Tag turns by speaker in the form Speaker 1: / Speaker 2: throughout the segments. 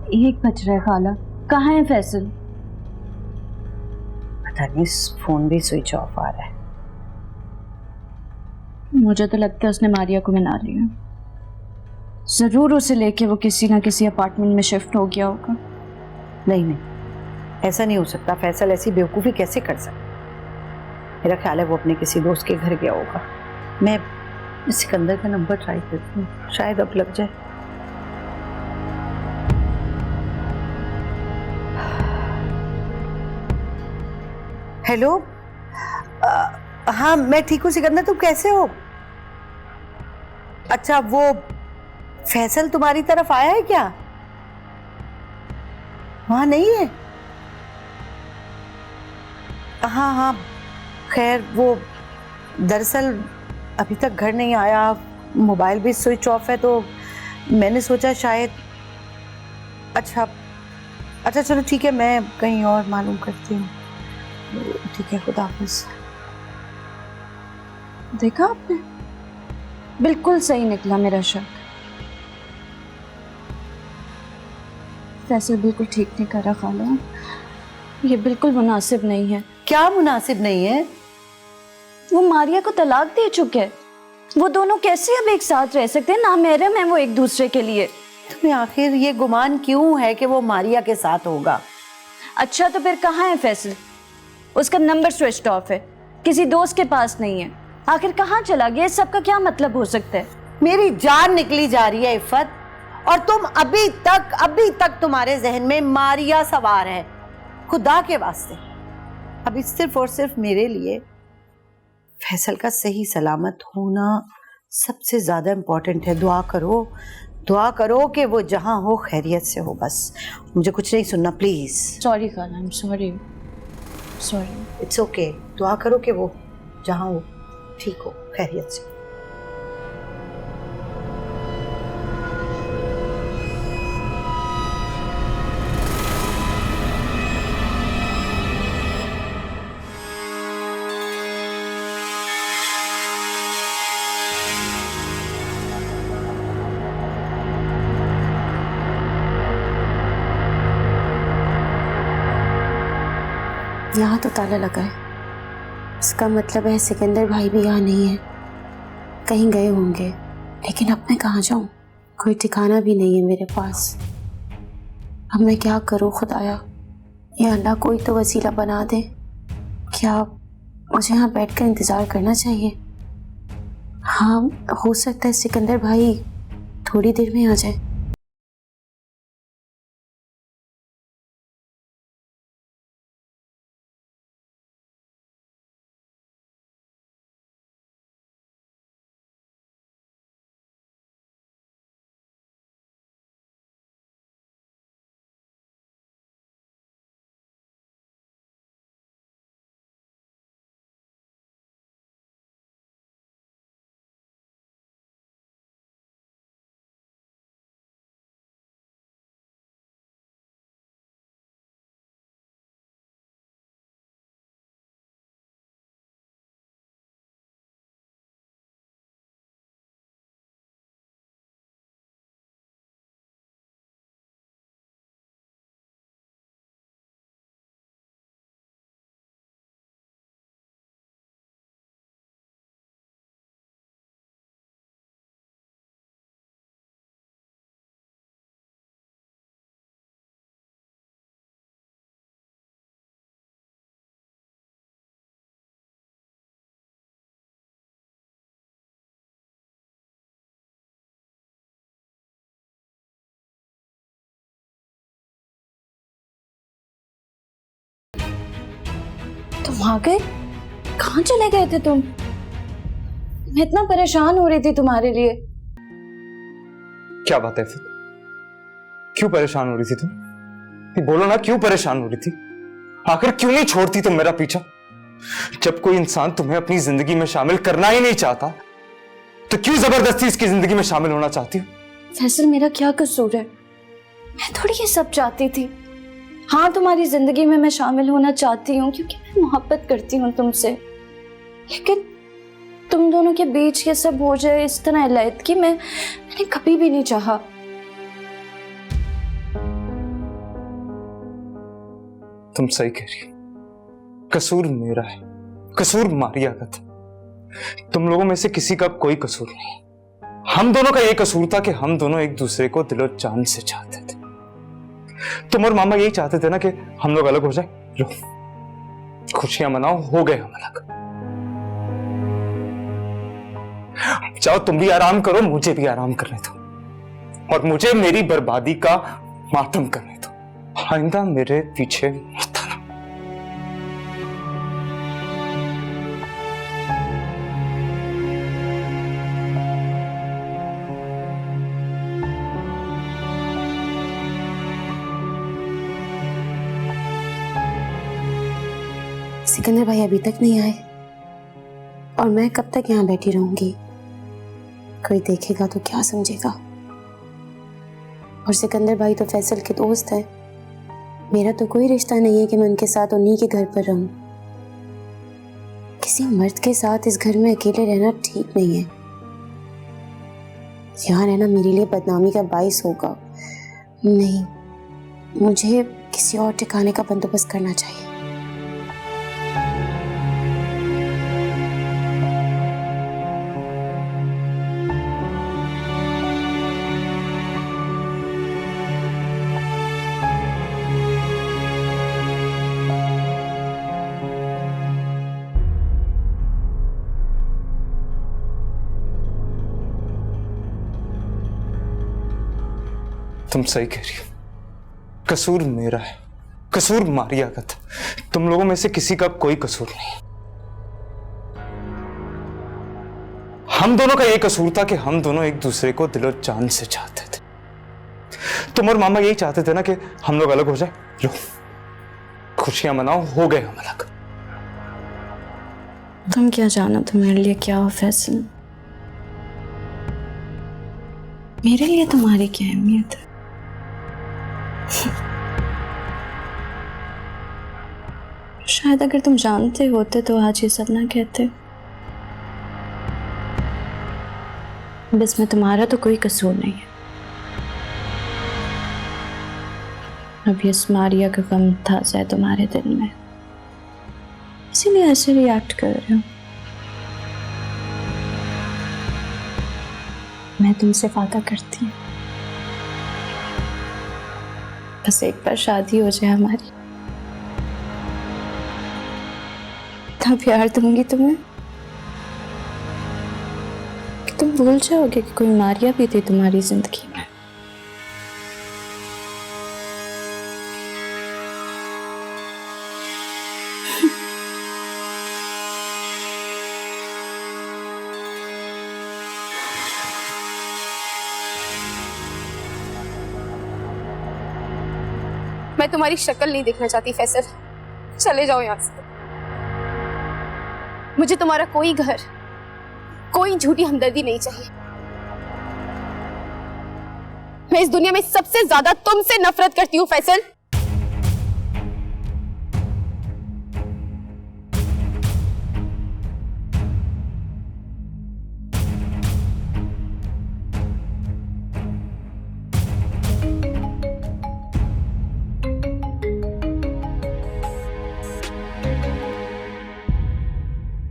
Speaker 1: 1 बज रहा है खाला, कहाँ है फैसल?
Speaker 2: पता नहीं, फोन भी स्विच ऑफ आ रहा है।
Speaker 1: मुझे तो लगता है उसने मारिया को मना लिया। जरूर उसे लेके वो किसी ना किसी अपार्टमेंट में शिफ्ट हो गया होगा।
Speaker 2: नहीं, ऐसा नहीं हो सकता। फैसल ऐसी बेवकूफ़ी कैसे कर सकता? मेरा ख्याल है वो अपने किसी दोस्त के घर गया होगा। मैं सिकंदर का नंबर ट्राई करती हूँ, शायद अब लग जाए। हेलो, हाँ मैं ठीक हूँ सिकंदर, तुम कैसे हो? अच्छा, वो फैसल तुम्हारी तरफ आया है क्या? वहां नहीं है? हाँ, खैर वो दरअसल अभी तक घर नहीं आया, मोबाइल भी स्विच ऑफ है, तो मैंने सोचा शायद। अच्छा चलो ठीक है, मैं कहीं और मालूम करती हूँ। ठीक है, खुदा हाफिज़।
Speaker 1: देखा आपने, बिल्कुल सही निकला मेरा शक। फैसल बिल्कुल ठीक नहीं कर रहा खाला, ये बिल्कुल मुनासिब नहीं है।
Speaker 2: क्या मुनासिब नहीं है?
Speaker 1: वो मारिया को तलाक दे चुके हैं। वो दोनों कैसे अब एक साथ रह सकते हैं? ना महरम है वो एक दूसरे के लिए।
Speaker 2: तुम्हें आखिर ये गुमान क्यों है कि वो मारिया के साथ होगा?
Speaker 1: अच्छा तो फिर कहाँ है फैसल? उसका नंबर स्विच ऑफ है, किसी दोस्त के पास नहीं है। आखिर कहाँ चला गया? इस सब का क्या मतलब हो सकता है?
Speaker 2: मेरी जान निकली जा रही है इफ़त, और तुम अभी तक तुम्हारे जहन में मारिया सवार है। खुदा के वास्ते अभी सिर्फ और सिर्फ मेरे लिए फैसल का सही सलामत होना सबसे ज्यादा इम्पोर्टेंट है। दुआ करो कि वो जहां हो खैरियत से हो। बस मुझे कुछ नहीं सुनना प्लीज।
Speaker 1: सॉरी खाला, I am sorry.
Speaker 2: It's okay. दुआ करो कि वो जहां हो ठीक हो, खैरियत से।
Speaker 3: यहाँ तो ताला लगा है, इसका मतलब है सिकंदर भाई भी यहाँ नहीं है, कहीं गए होंगे। लेकिन अब मैं कहाँ जाऊँ? कोई ठिकाना भी नहीं है मेरे पास। अब मैं क्या करूँ खुदाया? या अल्लाह कोई तो वसीला बना दे। क्या मुझे यहाँ बैठकर इंतज़ार करना चाहिए? हाँ, हो सकता है सिकंदर भाई थोड़ी देर में आ जाए।
Speaker 1: तुम आ गए? कहाँ चले गए थे तुम? मैं इतना परेशान हो रही थी तुम्हारे लिए।
Speaker 4: क्या बात है फिर? क्यों परेशान हो रही थी तुम? बोलो ना, क्यों परेशान हो रही थी? आखिर क्यों नहीं छोड़ती तुम मेरा पीछा? जब कोई इंसान तुम्हें अपनी जिंदगी में शामिल करना ही नहीं चाहता, तो क्यों जबरदस्ती इसकी जिंदगी में शामिल होना चाहती हो?
Speaker 1: फैसल, मेरा क्या कसूर है? मैं थोड़ी ये सब चाहती थी। हाँ, तुम्हारी जिंदगी में मैं शामिल होना चाहती हूँ क्योंकि मैं मोहब्बत करती हूँ तुमसे, लेकिन तुम दोनों के बीच ये सब हो जाए इस तरह इलायत की मैंने कभी भी नहीं चाहा।
Speaker 4: तुम सही कह रही हो, कसूर मेरा है, कसूर मारिया का था। तुम लोगों में से किसी का कोई कसूर नहीं है। हम दोनों का ये कसूर था कि हम दोनों एक दूसरे को दिलो जान से चाहते थे। तुम और मामा यही चाहते थे ना कि हम लोग अलग हो जाए। लो, खुशियां मनाओ, हो गए हम अलग। जाओ, तुम भी आराम करो, मुझे भी आराम करने दो, और मुझे मेरी बर्बादी का मातम करने दो। आइंदा मेरे पीछे मत आना।
Speaker 3: सिकंदर भाई अभी तक नहीं आए और मैं कब तक यहाँ बैठी रहूंगी? कोई देखेगा तो क्या समझेगा? और सिकंदर भाई तो फैसल के दोस्त है। मेरा तो कोई रिश्ता नहीं है कि मैं उनके साथ उन्हीं के घर पर रहूं। किसी मर्द के साथ इस घर में अकेले रहना ठीक नहीं है। यहाँ रहना मेरे लिए बदनामी का बाइस होगा। नहीं, मुझे किसी और ठिकाने का बंदोबस्त करना चाहिए।
Speaker 4: तुम सही कह रही हो, कसूर मेरा है, कसूर मारिया का था। तुम लोगों में से किसी का कोई कसूर नहीं है। हम दोनों का ये कसूर था कि हम दोनों एक दूसरे को दिलो जान से चाहते थे। तुम और मामा यही चाहते थे ना कि हम लोग अलग हो जाए। लो, खुशियां मनाओ, हो गए हम अलग।
Speaker 1: तुम क्या जानो तुम्हारे लिए क्या हो फैसल। मेरे लिए तुम्हारी क्या अहमियत है? शायद अगर तुम जानते होते तो आज ये सब ना कहते। बस में तुम्हारा तो कोई कसूर नहीं है। अब ये मारिया का गम ताजा है तुम्हारे दिल में, इसीलिए ऐसे रिएक्ट कर रहे हो। मैं तुमसे वादा करती हूँ, बस एक बार शादी हो जाए हमारी, इतना प्यार दूंगी तुम्हें कि तुम भूल जाओगे कि कोई मारिया भी थी तुम्हारी जिंदगी में।
Speaker 5: मैं तुम्हारी शक्ल नहीं देखना चाहती फैसल, चले जाओ यहाँ से। मुझे तुम्हारा कोई घर, कोई झूठी हमदर्दी नहीं चाहिए। मैं इस दुनिया में सबसे ज्यादा तुमसे नफरत करती हूँ फैसल।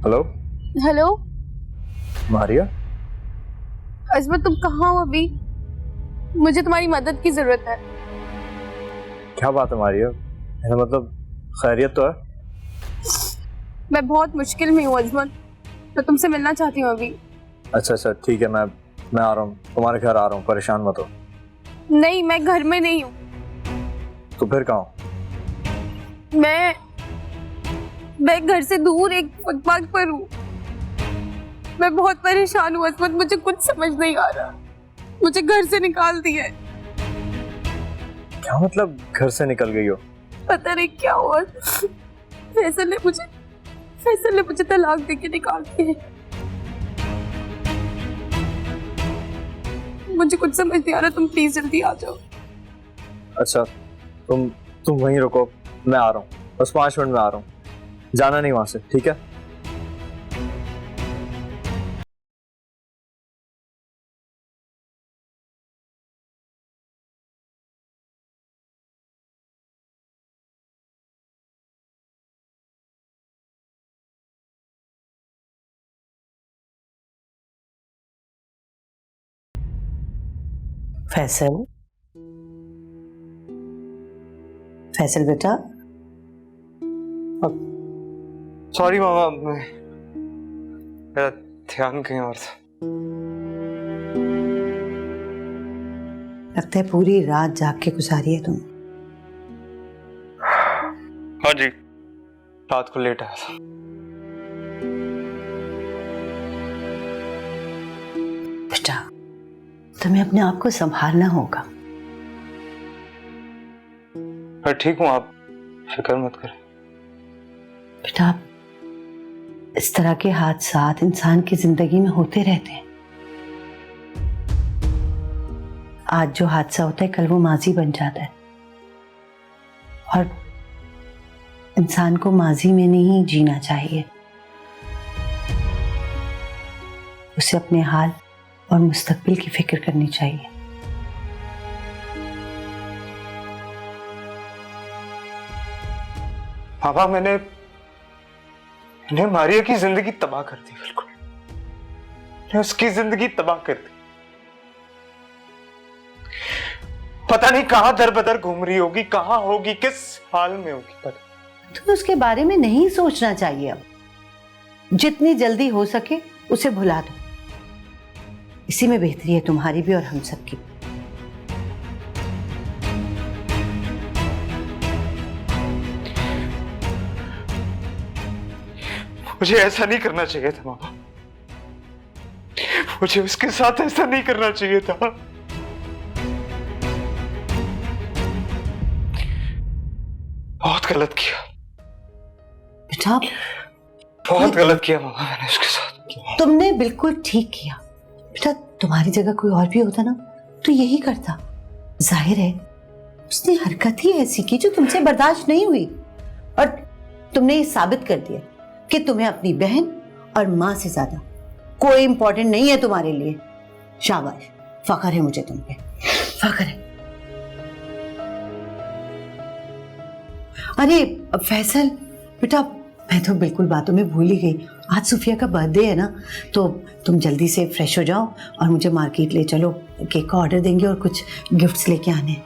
Speaker 4: हेलो
Speaker 5: हेलो
Speaker 4: मारिया,
Speaker 5: अजमत, तुम कहाँ हो अभी? मुझे तुम्हारी मदद की जरूरत है।
Speaker 6: क्या बात है मारिया? ऐसा मतलब खैरियत तो है?
Speaker 5: मैं बहुत मुश्किल में हूँ अजमत, मैं तुमसे मिलना चाहती हूँ अभी।
Speaker 6: अच्छा अच्छा ठीक है, मैं आ रहा हूँ, तुम्हारे घर आ रहा हूँ, परेशान मत हो।
Speaker 5: नहीं, मैं घर में नहीं हूँ।
Speaker 6: तो फिर कहाँ हो?
Speaker 5: मैं घर से दूर एक फुटपाथ पर हूँ। मैं बहुत परेशान हूँ अजमत, मुझे कुछ समझ नहीं आ रहा। मुझे घर से निकाल दिया है।
Speaker 6: क्या मतलब घर से निकल गई हो?
Speaker 5: पता नहीं क्या हुआ। फैसल ने मुझे तलाक देके निकाल दिया है। मुझे कुछ समझ नहीं आ रहा, तुम प्लीज जल्दी आ जाओ।
Speaker 6: अच्छा तुम वहीं रुको, मैं आ रहा हूँ, बस 5 मिनट में आ रहा हूँ। जाना नहीं वहां से, ठीक है?
Speaker 2: फैसल, फैसल बेटा,
Speaker 4: सॉरी मामा, मेरा ध्यान कहीं और था।
Speaker 2: लगता है पूरी रात जाग के गुजारी है तुम।
Speaker 4: हाँ जी, रात को लेट आया था।
Speaker 2: बेटा, तुम्हें अपने आप को संभालना होगा।
Speaker 4: मैं ठीक हूँ, आप फिक्र मत करें।
Speaker 2: बेटा, इस तरह के हादसात इंसान की जिंदगी में होते रहते हैं। आज जो हादसा होता है कल वो माजी बन जाता है, और इंसान को माजी में नहीं जीना चाहिए। उसे अपने हाल और मुस्तकबिल की फिक्र करनी चाहिए।
Speaker 4: पापा, मैंने मारिया की जिंदगी तबाह कर दी, बिल्कुल। मैंने उसकी जिंदगी तबाह कर दी। पता नहीं कहां दर बदर घूम रही होगी, कहां होगी, किस हाल में होगी, पता।
Speaker 2: तुम्हें उसके बारे में नहीं सोचना चाहिए। अब जितनी जल्दी हो सके उसे भुला दो। इसी में बेहतरी है तुम्हारी भी और हम सबकी।
Speaker 4: मुझे ऐसा नहीं करना चाहिए था मामा। मुझे उसके साथ ऐसा नहीं करना चाहिए था। बहुत गलत किया
Speaker 2: बेटा,
Speaker 4: बहुत गलत किया मामा, मैंने उसके साथ।
Speaker 2: तुमने बिल्कुल ठीक किया। बेटा, तुम्हारी जगह कोई और भी होता ना तो यही करता। जाहिर है उसने हरकत ही ऐसी की जो तुमसे बर्दाश्त नहीं हुई, और तुमने ये साबित कर दिया कि तुम्हें अपनी बहन और मां से ज्यादा कोई इंपॉर्टेंट नहीं है तुम्हारे लिए। शाबाश, फख्र है मुझे तुम पे, फख्र है। अरे फैसल बेटा, मैं तो बिल्कुल बातों में भूल ही गई। आज सुफिया का बर्थडे है ना, तो तुम जल्दी से फ्रेश हो जाओ और मुझे मार्केट ले चलो। केक का ऑर्डर देंगे और कुछ गिफ्ट्स लेके आने।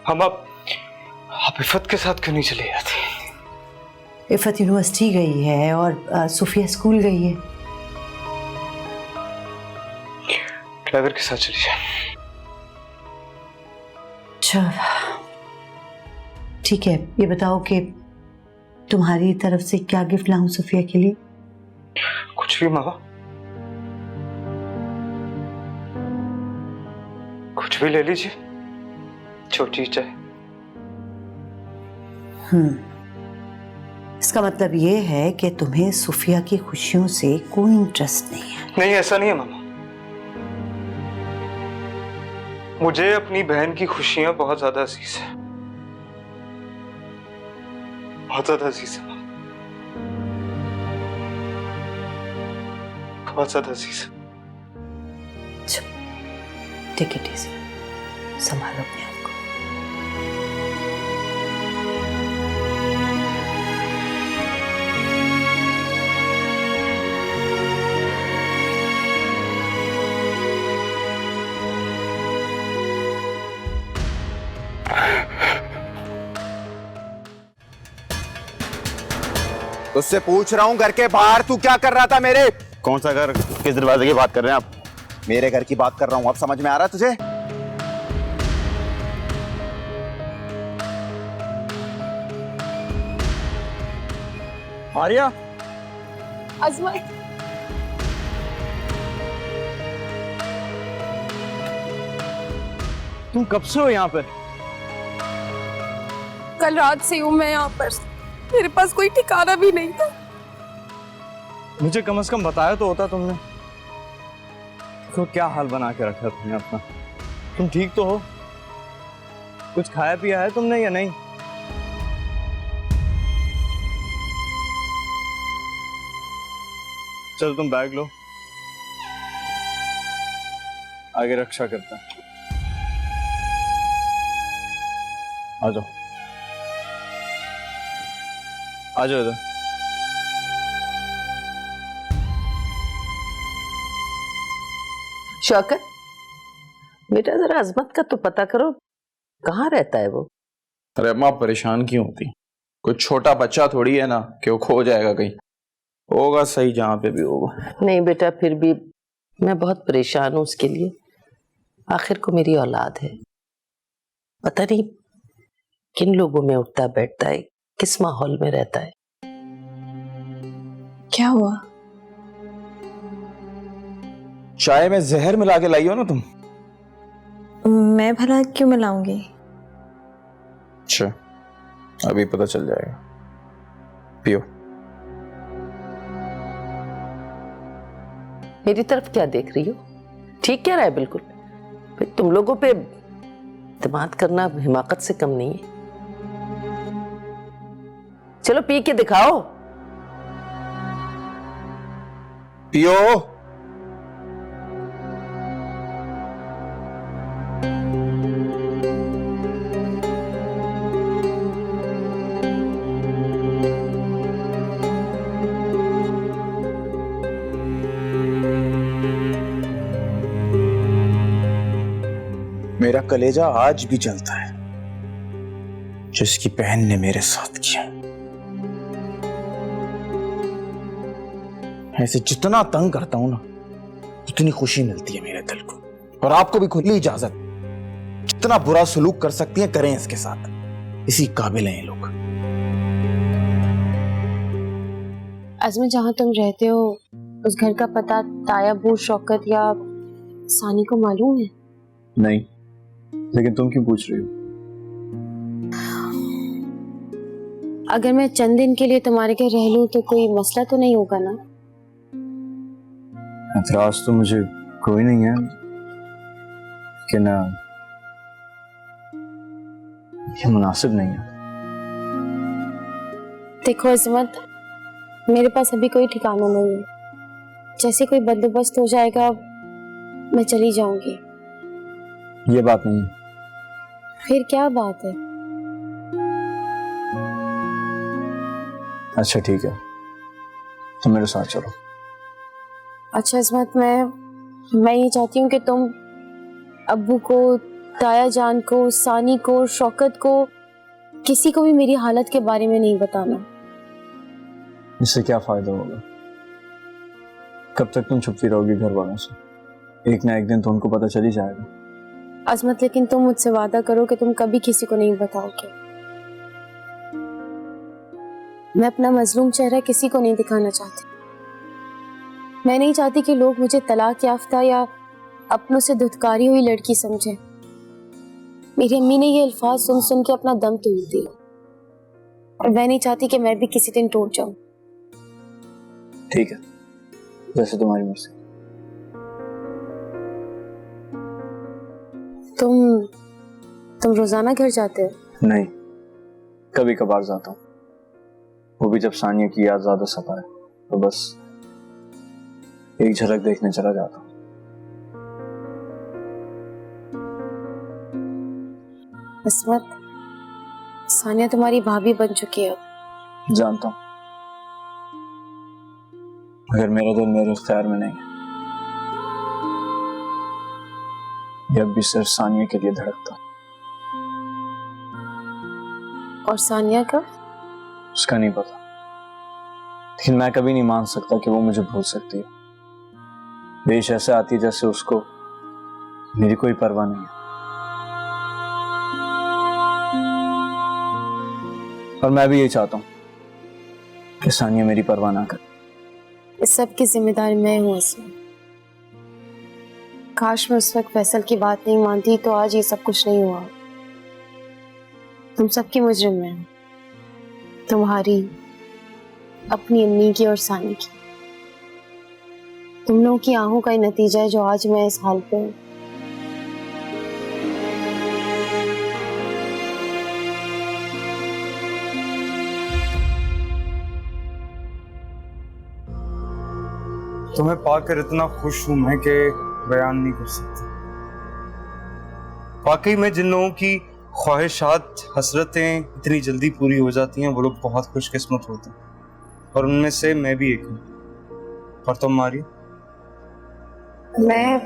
Speaker 4: हम आप इफ़त के साथ क्यों नहीं चले जाते?
Speaker 2: इफ़त यूनिवर्सिटी गई है और सुफिया स्कूल गई है।
Speaker 4: ड्राइवर के साथ चली जाए।
Speaker 2: अच्छा ठीक है, ये बताओ कि तुम्हारी तरफ से क्या गिफ्ट लाऊं सुफिया के लिए?
Speaker 4: कुछ भी मामा, कुछ भी ले लीजिए, छोटी चाहे।
Speaker 2: इसका मतलब ये है कि तुम्हें सुफिया की खुशियों से कोई इंटरेस्ट नहीं है।
Speaker 4: नहीं, ऐसा नहीं है मामा। मुझे अपनी बहन की खुशियां बहुत ज्यादा अजीज है, बहुत ज्यादा अजीज है, बहुत ज्यादा अजीज है।
Speaker 2: टेक इट इजी, संभालो अपने आप को।
Speaker 7: उससे पूछ रहा हूँ, घर के बाहर तू क्या कर रहा था मेरे?
Speaker 8: कौन सा घर, किस दरवाजे की बात कर रहे हैं आप?
Speaker 7: मेरे घर की बात कर रहा हूँ, अब समझ में आ रहा है तुझे?
Speaker 6: आर्या,
Speaker 5: अजमत,
Speaker 6: तुम कब से हो यहाँ पे?
Speaker 5: कल रात से हूँ मैं यहाँ पर। मेरे पास कोई ठिकाना भी नहीं था।
Speaker 6: मुझे कम से कम बताया तो होता तुमने। तो क्या हाल बना के रखा तुमने अपना? तुम ठीक तो हो? कुछ खाया पिया है तुमने या नहीं? चलो तुम बैग लो, आगे रक्षा करता है। आ जाओ, आ जाओ इधर।
Speaker 2: शौकत,
Speaker 9: बेटा जरा अजमत का तो पता करो, कहाँ रहता है वो?
Speaker 10: अरे अम्मा आप परेशान क्यों होती? कोई छोटा बच्चा थोड़ी है ना कि वो खो जाएगा कहीं। होगा सही जहाँ पे भी होगा।
Speaker 9: नहीं बेटा, फिर भी मैं बहुत परेशान हूँ उसके लिए। आखिर को मेरी औलाद है, पता नहीं किन लोगों में उठता बैठता है, किस माहौल में रहता है।
Speaker 5: क्या हुआ?
Speaker 10: चाय में जहर मिला के लाई हो ना तुम?
Speaker 5: मैं भला क्यों मिलाऊंगी?
Speaker 10: अच्छा, अभी पता चल जाएगा। पियो।
Speaker 9: मेरी तरफ क्या देख रही हो? ठीक कह रहा है बिल्कुल। भाई तुम लोगों पे इत्मीनान करना हिमाकत से कम नहीं है। चलो पी के दिखाओ।
Speaker 10: पियो। मेरा कलेजा आज भी जलता है जिसकी बहन ने मेरे साथ किया। ऐसे जितना तंग करता हूं ना, उतनी खुशी मिलती है मेरे दिल को। और आपको भी खुली इजाजत, जितना बुरा सलूक कर सकती हैं करें इसके साथ। इसी काबिल हैं ये लोग।
Speaker 3: अजमत, जहाँ तुम रहते हो उस घर का पता तायाबू, शौकत या सानी को मालूम है?
Speaker 6: नहीं, लेकिन तुम क्यों पूछ रही हो?
Speaker 3: अगर मैं चंद दिन के लिए तुम्हारे घर रह लूं तो कोई मसला तो नहीं होगा ना?
Speaker 6: एतराज तो मुझे कोई नहीं है, लेकिन ये मुनासिब नहीं है।
Speaker 3: देखो अजमत, मेरे पास अभी कोई ठिकाना नहीं है। जैसे कोई बंदोबस्त हो जाएगा मैं चली जाऊंगी।
Speaker 6: ये बात नहीं।
Speaker 3: फिर क्या बात है?
Speaker 6: अच्छा ठीक है, तुम मेरे साथ चलो।
Speaker 3: अच्छा अजमत, मैं ये चाहती हूँ कि तुम अब्बू को, ताया जान को, सानी को, शौकत को, किसी को भी मेरी हालत के बारे में नहीं बताना।
Speaker 6: इससे क्या फायदा होगा? कब तक तुम छुपती रहोगी घर वालों से? एक ना एक दिन तो उनको पता चल ही जाएगा।
Speaker 3: अजमत, लेकिन तुम मुझसे वादा करो कि तुम कभी किसी को नहीं बताओगे। मैं अपना मजलूम चेहरा किसी को नहीं दिखाना चाहती। मैं नहीं चाहती कि लोग मुझे तलाक याफ्ता या अपनों से धुतकारी हुई लड़की समझें। मेरी अम्मी ने ये अल्फाज सुन सुन के अपना दम तोड़ दिया, और मैं नहीं चाहती कि मैं भी किसी दिन टूट जाऊं।
Speaker 6: ठीक है, जैसे तुम्हारी मर्जी।
Speaker 3: तुम रोजाना घर जाते हो?
Speaker 6: नहीं, कभी कभार जाता हूँ, वो भी जब सानिया की याद ज्यादा सताए तो बस एक झलक देखने चला जाता हूँ।
Speaker 3: अजमत, सानिया तुम्हारी भाभी बन चुकी है।
Speaker 6: जानता हूँ, मगर मेरा दिल मेरे इख्तियार में नहीं है। ये अब भी सिर्फ सानिया के लिए धड़कता।
Speaker 3: और सानिया का?
Speaker 6: उसका नहीं पता, लेकिन मैं कभी नहीं मान सकता कि वो मुझे भूल सकती है। देश ऐसे आती है जैसे उसको मेरी कोई परवाह नहीं है। और मैं भी यही चाहता हूँ कि सानिया मेरी परवाह ना करे।
Speaker 3: इस सब की जिम्मेदार मैं हूँ इसमें। काश मैं उस वक्त फैसल की बात नहीं मानती तो आज ये सब कुछ नहीं हुआ। तुम सबकी मुजरिम मैं हूँ, तुम्हारी, अपनी अम्मी की और सानी की। तुम लोगों की आहों का ही नतीजा है जो आज मैं इस हाल पे हूँ।
Speaker 4: तुम्हें पाकर इतना खुश हूं मैं कि बयान नहीं कर सकता। वाकई में जिन लोगों की ख्वाहिशात, हसरतें इतनी जल्दी पूरी हो जाती हैं वो लोग बहुत खुशकिस्मत होते हैं, और उनमें से मैं भी एक हूँ। और तुम मारी?
Speaker 3: मैं?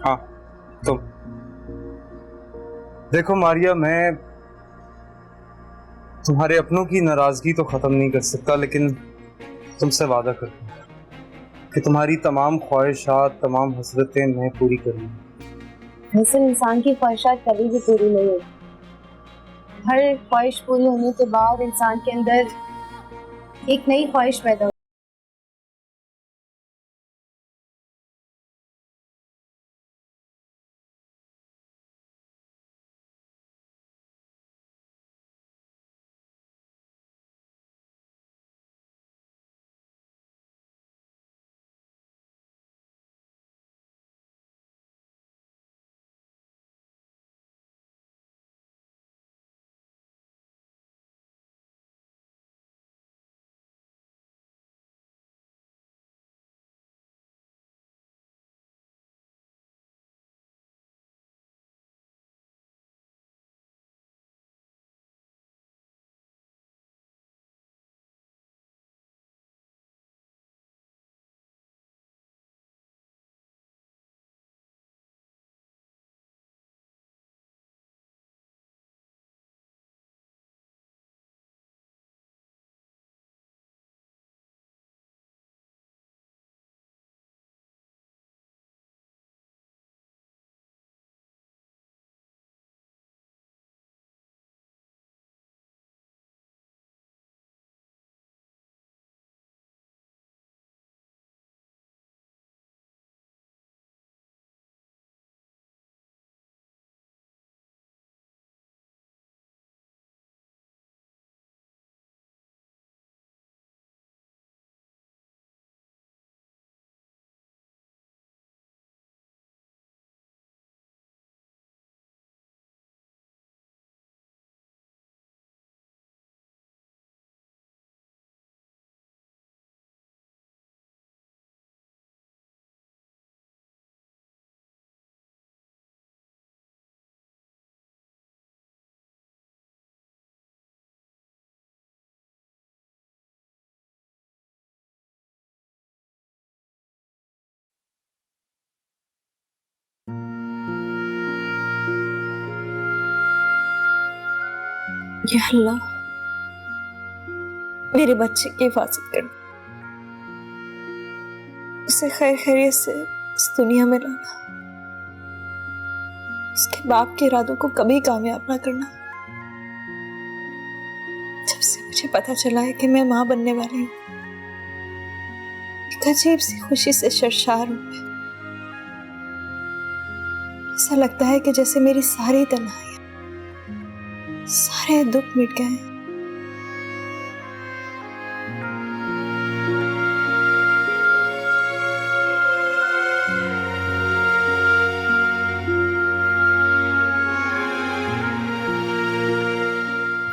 Speaker 4: हाँ तुम। देखो मारिया, मैं तुम्हारे अपनों की नाराजगी तो खत्म नहीं कर सकता, लेकिन तुमसे वादा करता हूँ कि तुम्हारी तमाम ख्वाहिशात, तमाम हसरतें मैं पूरी करूंगा।
Speaker 3: वैसे इंसान की ख्वाहिशात कभी भी पूरी नहीं होती। हर ख्वाहिश पूरी होने के बाद इंसान के अंदर एक नई ख्वाहिश पैदा होती है। या अल्लाह, मेरे बच्चे की हिफाजत कर, उसे खैर खैरियत से इस दुनिया में लाना, उसके बाप के इरादों को कभी कामयाब ना करना। जब से मुझे पता चला है कि मैं माँ बनने वाली हूँ, एक अजीब सी खुशी से सरशार हूँ। ऐसा लगता है कि जैसे मेरी सारी तन्हाइयां, सारे दुख मिट गए हैं।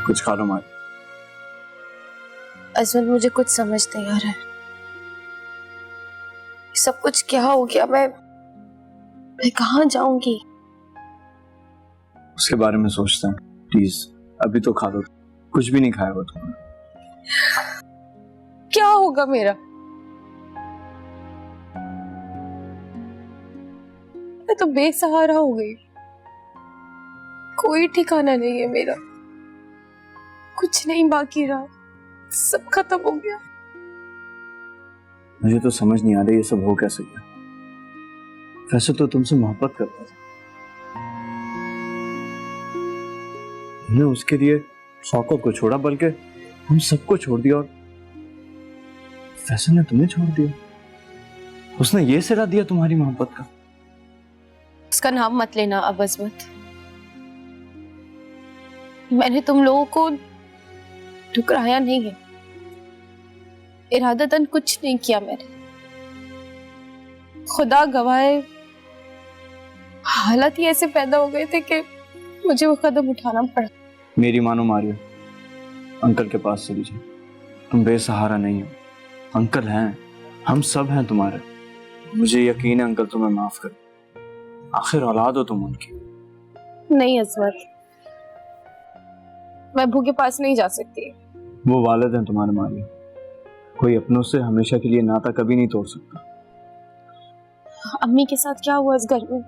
Speaker 6: कुछ खा लो मारी।
Speaker 3: अजमत, मुझे कुछ समझ नहीं आ रहा है। सब कुछ क्या हो गया? मैं कहाँ जाऊंगी?
Speaker 6: उसके बारे में सोचते हैं, प्लीज अभी तो खा लो। कुछ भी नहीं खाया हुआ तुमने।
Speaker 5: क्या होगा मेरा? मैं तो बेसहारा हो गई, कोई ठिकाना नहीं है मेरा, कुछ नहीं बाकी रहा, सब खत्म हो गया।
Speaker 6: मुझे तो समझ नहीं आ रही ये सब हो कैसे गया। वैसे तो तुमसे मोहब्बत करता था, हमने उसके लिए शौकत को छोड़ा, बल्कि हम सबको छोड़ दिया, और फैसल ने तुम्हें छोड़ दिया। उसने ये सिरा दिया तुम्हारी मोहब्बत का।
Speaker 3: उसका नाम मत लेना अब अजमत। मैंने तुम लोगों को ठुकराया नहीं है, इरादतन कुछ नहीं किया मैंने। खुदा गवाह, हालात ही ऐसे पैदा हो गए थे कि मुझे वो कदम उठाना पड़ा।
Speaker 6: मेरी मानो मारिया, अंकल के पास चली जाओ। तुम बेसहारा नहीं हो, अंकल हैं, हम सब हैं तुम्हारे। मुझे यकीन है अंकल तुम्हें माफ कर, आखिर औलाद हो तुम उनकी।
Speaker 3: नहीं अजमत, मैं अबू के पास नहीं जा सकती।
Speaker 6: वो वालिद हैं तुम्हारे मारिया, कोई अपनों से हमेशा के लिए नाता कभी नहीं तोड़ सकता।
Speaker 3: अम्मी के साथ क्या हुआ इस घर में?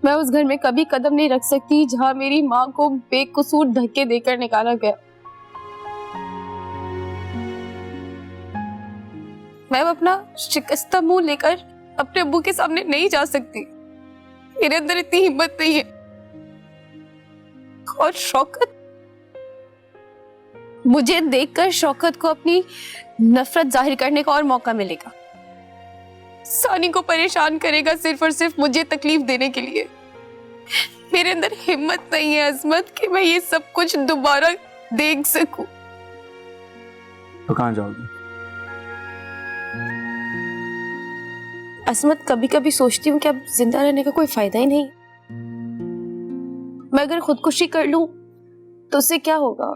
Speaker 5: मैं उस घर में कभी कदम नहीं रख सकती जहां मेरी माँ को बेकसूर धक्के देकर निकाला गया। मैं अपना शिकस्ता मुंह लेकर अपने अब्बू के सामने नहीं जा सकती। मेरे अंदर इतनी हिम्मत नहीं है। और शौकत, मुझे देखकर शौकत को अपनी नफरत जाहिर करने का और मौका मिलेगा। सानी को परेशान करेगा सिर्फ और सिर्फ मुझे तकलीफ देने के लिए। मेरे अंदर हिम्मत नहीं है अजमत कि मैं ये सब कुछ दोबारा देख सकूं।
Speaker 6: तो कहाँ जाओगी?
Speaker 5: अजमत, कभी कभी सोचती हूँ कि अब जिंदा रहने का कोई फायदा ही नहीं। मैं अगर खुदकुशी कर लूं तो उससे क्या होगा?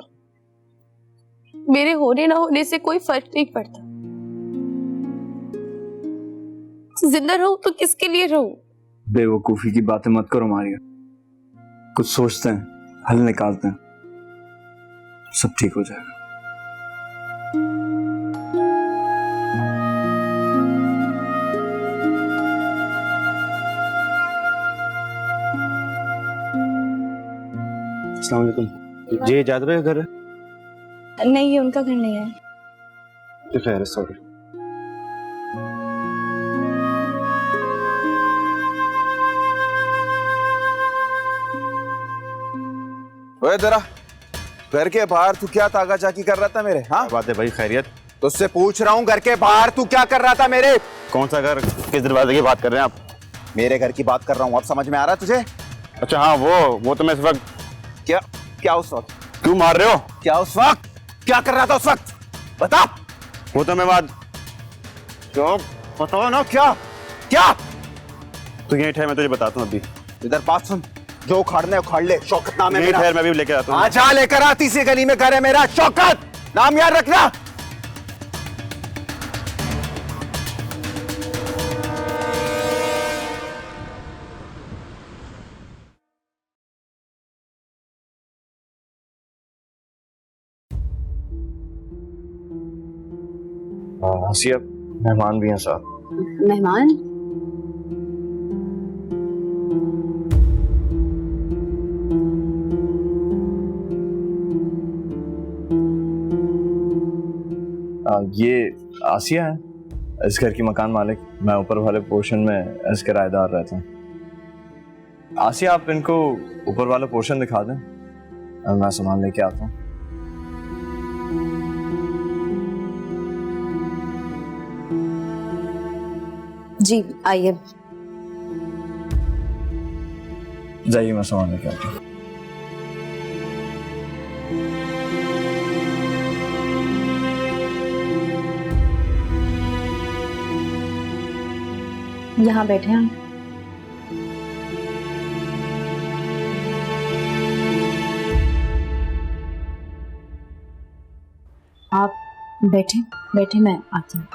Speaker 5: मेरे होने ना होने से कोई फर्क नहीं पड़ता। जिंदा रहूं तो किसके लिए रहूं?
Speaker 6: बेवकूफी की बातें मत करो मारिया। कुछ सोचते हैं, हल निकालते हैं, सब ठीक हो जाएगा। अस्सलाम वालेकुम। जी जाद भाई घर है?
Speaker 1: नहीं, ये उनका घर नहीं है।
Speaker 6: जी खैर है, सॉरी।
Speaker 7: ओए जरा, घर के बाहर तू क्या ताका-झाकी कर रहा था मेरे? हाँ,
Speaker 8: बात है भाई, खैरियत?
Speaker 7: तुझसे पूछ रहा हूँ, घर के बाहर तू क्या कर रहा था मेरे?
Speaker 8: कौन सा घर, किस दरवाजे की बात कर रहे हैं आप?
Speaker 7: मेरे घर की बात कर रहा हूँ। अब समझ में आ रहा है तुझे?
Speaker 8: अच्छा हाँ, वो तो मैं इस वक्त।
Speaker 7: क्या उस वक्त?
Speaker 8: क्यों मार रहे हो?
Speaker 7: क्या उस वक्त? क्या कर रहा था उस वक्त? बता।
Speaker 8: वो तो मैं बात।
Speaker 7: क्यों? बताओ ना, क्या क्या?
Speaker 8: तू यहीं ठहर, मैं तुझे बताता हूँ अभी।
Speaker 7: इधर बात सुन, जो उखाड़ने उखाड़ ले। शौकत नाम है
Speaker 8: यहीं
Speaker 7: मेरा।
Speaker 8: ठहर, मैं भी लेकर आता हूँ।
Speaker 7: आजा, लेकर आती सी गली में घर है मेरा। शौकत नाम याद रखना।
Speaker 6: आसिया, मेहमान भी हैं साथ।
Speaker 3: मेहमान?
Speaker 6: ये आसिया है, इस घर की मकान मालिक। मैं ऊपर वाले पोर्शन में इस किराएदार रहता हूँ। आसिया, आप इनको ऊपर वाला पोर्शन दिखा दें, मैं सामान लेके आता हूँ।
Speaker 3: जी आइए।
Speaker 6: जाइए, मैं सामान लेके आता हूँ।
Speaker 1: यहाँ बैठे हैं। आप बैठे बैठे, मैं आती हूँ।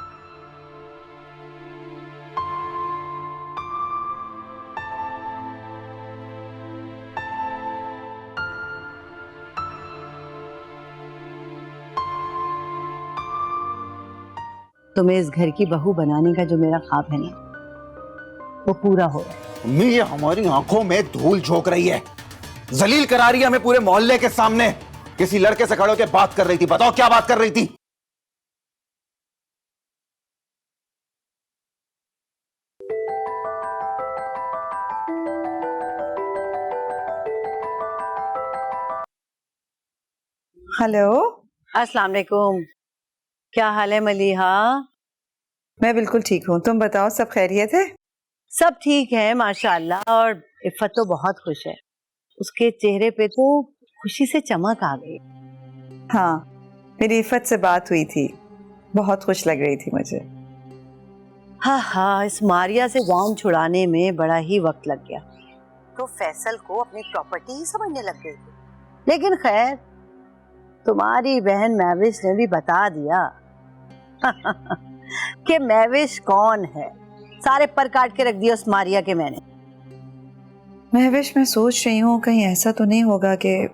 Speaker 2: तुम्हें इस घर की बहू बनाने का जो मेरा ख्वाब है ना, वो पूरा हो रहा है।
Speaker 7: अम्मी, ये हमारी आंखों में धूल झोंक रही है, जलील करा रही है हमें पूरे मोहल्ले के सामने। किसी लड़के से खड़े होकर बात कर रही थी। बताओ क्या बात कर रही थी?
Speaker 11: हेलो,
Speaker 2: अस्सलाम वालेकुम। क्या हाल है मलिहा?
Speaker 11: मैं बिल्कुल ठीक हूँ, तुम बताओ, सब खैरियत है?
Speaker 2: सब ठीक है माशाल्लाह। और इफ़त तो बहुत खुश है, उसके चेहरे पे तो खुशी से चमक आ गई।
Speaker 11: हाँ, मेरी इफ़त से बात हुई थी, बहुत खुश लग रही थी मुझे।
Speaker 2: हाँ हाँ, इस मारिया से जान छुड़ाने में बड़ा ही वक्त लग गया, तो फैसल को अपनी प्रॉपर्टी ही समझने लग गई थी। लेकिन खैर, तुम्हारी बहन महविश ने भी बता दिया कि महविश कौन है। सारे पर काट के रख दिया उस मारिया के मैंने।
Speaker 11: महविश, मैं सोच रही हूँ कहीं ऐसा तो नहीं होगा कि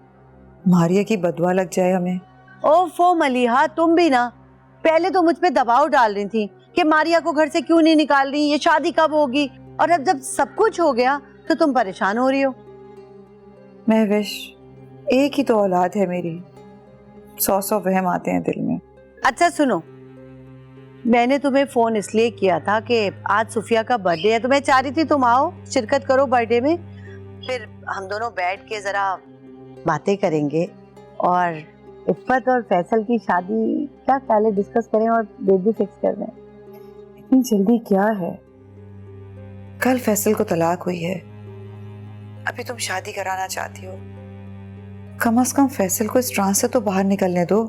Speaker 11: मारिया की बदुआ लग जाए हमें।
Speaker 2: ओफो मलिहा, तुम भी ना, पहले तो मुझ पे दबाव डाल रही थी कि मारिया को घर से क्यों नहीं निकाल रही, ये शादी कब होगी, और अब जब सब कुछ हो गया तो तुम परेशान हो रही हो।
Speaker 11: महविश, एक ही तो औलाद है मेरी, 100 वहम आते हैं दिल में।
Speaker 2: अच्छा सुनो, मैंने तुम्हें फोन इसलिए किया था कि आज सुफिया का बर्थडे है, तो मैं चाह रही थी तुम आओ, शिरकत करो बर्थडे में, फिर हम दोनों बैठ के जरा बातें करेंगे और इफ़्फ़त और फैसल की शादी क्या ख्याल है डिस्कस करें और डेट भी फिक्स कर दें।
Speaker 11: इतनी जल्दी क्या है? कल फैसल को तलाक हुई है, अभी तुम शादी कराना चाहती हो। कम से कम फैसल को इस ट्रांस से तो बाहर निकलने दो।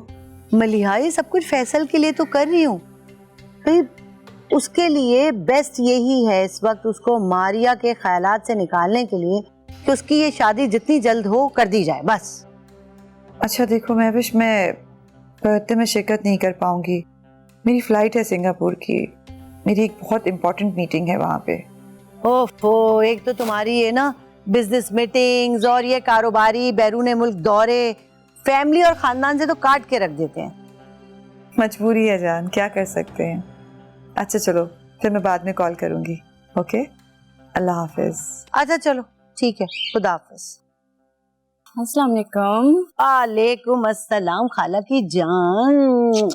Speaker 2: मलिहा, ये सब कुछ फैसल के लिए तो कर रही हूँ भाई, उसके लिए बेस्ट यही है इस वक्त उसको मारिया के ख्यालात से निकालने के लिए कि उसकी ये शादी जितनी जल्द हो कर दी जाए बस।
Speaker 11: अच्छा देखो महविश, मैं बर्थडे में शिरकत नहीं कर पाऊंगी, मेरी फ्लाइट है सिंगापुर की, मेरी एक बहुत इंपॉर्टेंट मीटिंग है वहाँ पे।
Speaker 2: ओफो, एक तो तुम्हारी ये ना बिजनेस मीटिंग्स और ये कारोबारी बैरून मुल्क दौरे, फैमिली और खानदान से तो काट के रख देते हैं।
Speaker 11: मजबूरी है जान, क्या कर सकते हैं। अच्छा चलो, फिर मैं बाद में कॉल करूंगी। ओके, अल्लाह हाफिज।
Speaker 2: अच्छा चलो ठीक है, खुदा हाफिज।
Speaker 1: अस्सलाम वालेकुम।
Speaker 2: वालेकुम अस्सलाम खाला की जान।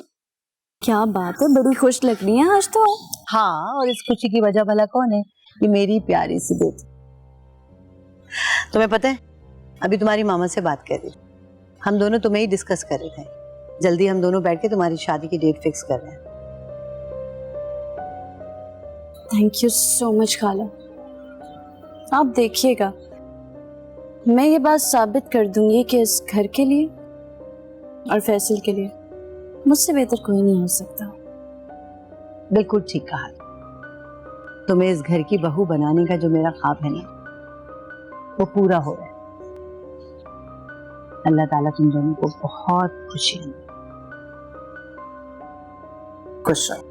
Speaker 1: क्या बात है, बड़ी खुश लग रही है आज तो।
Speaker 2: हाँ, और इस खुशी की वजह भला कौन है? ये मेरी प्यारी सी बेटी। तुम्हें पता है, अभी तुम्हारी मामा से बात कर रही, हम दोनों तुम्हें ही डिस्कस कर रहे थे, जल्दी हम दोनों बैठ के तुम्हारी शादी की डेट फिक्स कर रहे हैं।
Speaker 1: थैंक यू सो मच खाला। आप देखिएगा, मैं ये बात साबित कर दूंगी कि इस घर के लिए और फैसल के लिए मुझसे बेहतर कोई नहीं हो सकता।
Speaker 2: बिल्कुल ठीक कहा, तुम्हें इस घर की बहू बनाने का जो मेरा ख्वाब है ना, वो पूरा हो रहा है। अल्लाह ताला तुम दोनों को बहुत खुशी है। खुश रहो।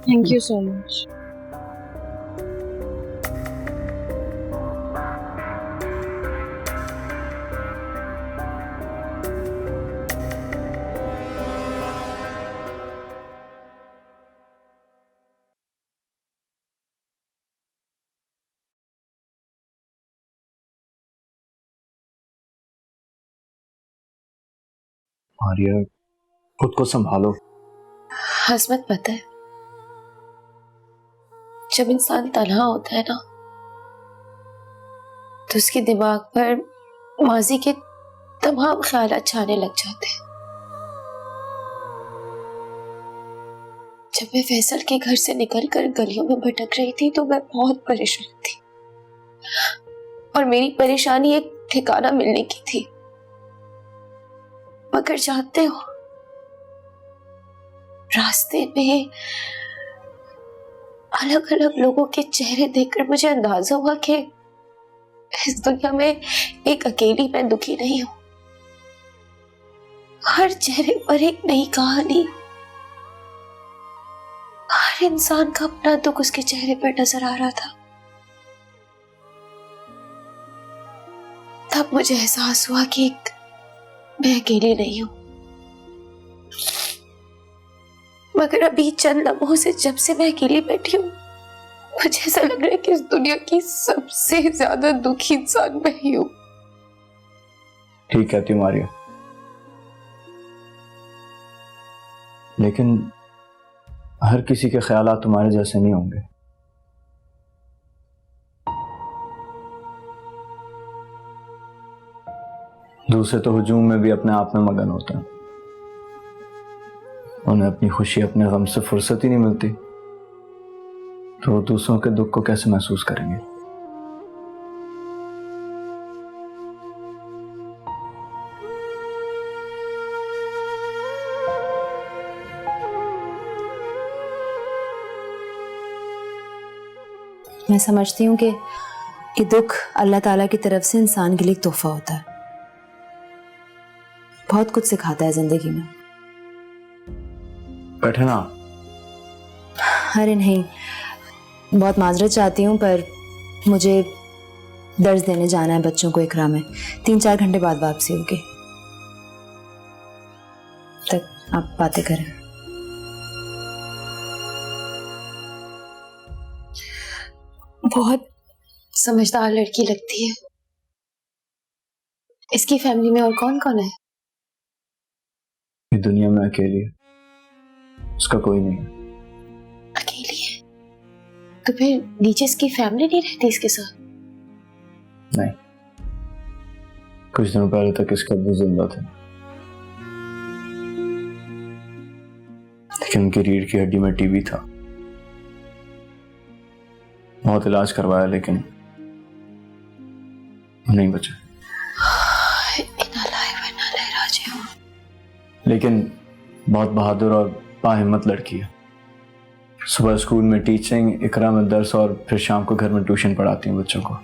Speaker 1: Thank you so much.
Speaker 6: Maria, खुद को संभालो।
Speaker 5: हस्बत, पता है जब इंसान तन्हा होता है ना, तो उसके दिमाग पर माजी के तमाम ख्याल छाने लग जाते हैं। जब मैं फैसल के घर से निकलकर गलियों में भटक रही थी तो मैं बहुत परेशान थी, और मेरी परेशानी एक ठिकाना मिलने की थी। मगर जानते हो, रास्ते में अलग अलग लोगों के चेहरे देखकर मुझे अंदाजा हुआ कि इस दुनिया में एक अकेली मैं दुखी नहीं हूं। हर चेहरे पर एक नई कहानी, हर इंसान का अपना दुख उसके चेहरे पर नजर आ रहा था। तब मुझे एहसास हुआ कि मैं अकेली नहीं हूं। मगर अभी चंद लम्हों से जब से मैं अकेली बैठी हूँ, मुझे ऐसा लग रहा है कि इस दुनिया की सबसे ज्यादा दुखी इंसान मैं ही हूँ।
Speaker 6: ठीक कहती हूँ मारिया, लेकिन हर किसी के ख्यालात तुम्हारे जैसे नहीं होंगे। दूसरे तो हुजूम में भी अपने आप में मगन होते हैं, उन्हें अपनी खुशी अपने गम से फुर्सत ही नहीं मिलती, तो वो दूसरों के दुख को कैसे महसूस करेंगे।
Speaker 3: मैं समझती हूँ कि ये दुख अल्लाह ताला की तरफ से इंसान के लिए एक तोहफा होता है, बहुत कुछ सिखाता है जिंदगी में।
Speaker 6: बैठे ना।
Speaker 3: अरे नहीं, बहुत माजरत चाहती हूँ, पर मुझे दर्ज देने जाना है बच्चों को इकरा में। 3-4 घंटे बाद वापसी होगी, तक आप बातें करें।
Speaker 5: बहुत
Speaker 3: समझदार लड़की लगती है। इसकी फैमिली में और कौन कौन है?
Speaker 6: ये दुनिया में अकेली है, उसका कोई नहीं है।
Speaker 3: अकेली है? तो फिर नीचे इसकी फैमिली नहीं रहती इसके साथ?
Speaker 6: नहीं, कुछ दिनों पहले तक इसका अब्बू जिंदा थे, लेकिन उनकी रीढ़ की हड्डी में टीबी था। बहुत इलाज करवाया लेकिन नहीं बचा। लेकिन बहुत बहादुर और बाहिम्मत लड़की है। सुबह स्कूल में टीचिंग, इकरा में दर्स और फिर शाम को घर में ट्यूशन पढ़ाती हूँ बच्चों को।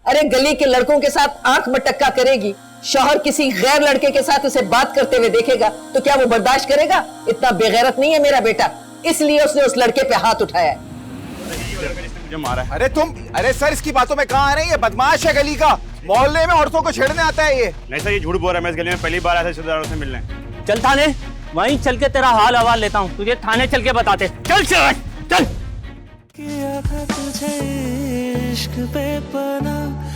Speaker 9: अरे गली के लड़कों के साथ आंख मटक्का करेगी, शौहर किसी गैर लड़के के साथ उसे बात करते हुए देखेगा तो क्या वो बर्दाश्त करेगा? इतना बेगैरत नहीं है मेरा बेटा, इसलिए उसने उस लड़के पे हाथ उठाया है।
Speaker 8: मुझे मारा है।
Speaker 7: अरे सर, इसकी बातों में कहाँ आ रहे हैं? ये बदमाश है गली का, मोहल्ले में औरतों को छेड़ने आता है ये।
Speaker 8: नहीं सर, ये झूठ बोल रहा है। मैं इस गली में पहली बार ऐसे रिश्तेदारों से मिलने।
Speaker 12: चल थाने, वहीं चल के तेरा हाल हवाल लेता हूँ, तुझे थाने चल के बताते। चल चल चल।
Speaker 13: किया था तुझे इश्क बेपनाह